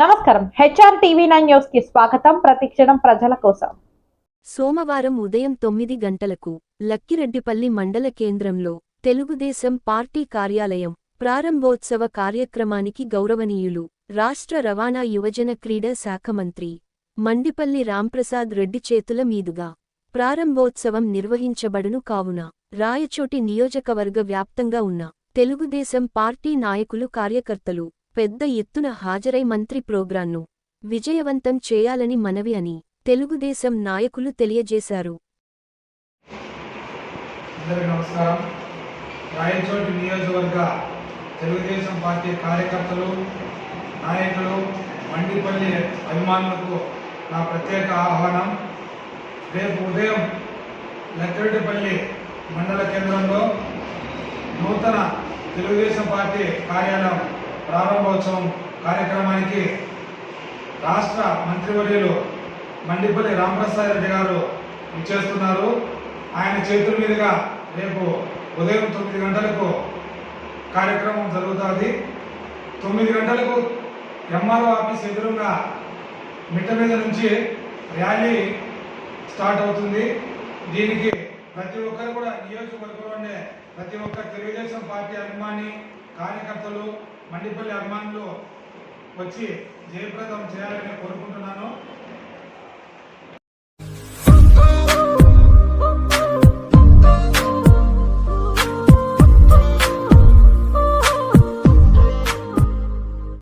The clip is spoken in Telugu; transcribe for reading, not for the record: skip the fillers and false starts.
నమస్కారం. హెచ్ఆర్ టీవీ9 న్యూస్ కి స్వాగతం. ప్రతిక్షణం ప్రజల కోసం. సోమవారం ఉదయం 9 గంటలకు లక్కిరెడ్డిపల్లి మండల కేంద్రంలో తెలుగుదేశం పార్టీ కార్యాలయం ప్రారంభోత్సవ కార్యక్రమానికి గౌరవనీయులు రాష్ట్ర రవాణా యువజన క్రీడా శాఖ మంత్రి మండిపల్లి రాంప్రసాద్ రెడ్డి చేతుల మీదుగా ప్రారంభోత్సవం నిర్వహించబడును. కావున రాయచోటి నియోజకవర్గ వ్యాప్తంగా ఉన్న తెలుగుదేశం పార్టీ నాయకులు కార్యకర్తలు పెద్ద ఎత్తున హాజరై మంత్రి ప్రోగ్రాంను విజయవంతం చేయాలని మనవి అని తెలుగుదేశం నాయకులు తెలియజేశారు. అందరికీ నమస్కారం. రాయచోటి నియోజకవర్గ తెలుగుదేశం పార్టీ కార్యకర్తలు, నాయకులు, మండిపల్లి అభిమానులకు నా ప్రత్యేక ఆహ్వానం. రేపు ఉదయం లక్కిరెడ్డిపల్లి మండల కేంద్రంలో నూతన తెలుగుదేశం పార్టీ కార్యాలయం ప్రారంభోత్సవం కార్యక్రమానికి రాష్ట్ర మంత్రివర్యులు మండిపల్లి రాంప్రసాద్ రెడ్డి గారు ఇచ్చేస్తున్నారు. ఆయన చేతుల మీదుగా రేపు ఉదయం 9 గంటలకు కార్యక్రమం జరుగుతుంది. 9 గంటలకు ఎంఆర్ఓ ఆఫీస్ ఎదురుగా మిట్ట మీద నుంచి ర్యాలీ స్టార్ట్ అవుతుంది. దీనికి ప్రతి ఒక్కరు కూడా నియోజకవర్గంలో ఉండే ప్రతి ఒక్క తెలుగుదేశం పార్టీ అభిమాని, కార్యకర్తలు, మండిపల్లి అభిమానులు వచ్చి జయప్రదం చేయాలని కోరుకుంటున్నాను.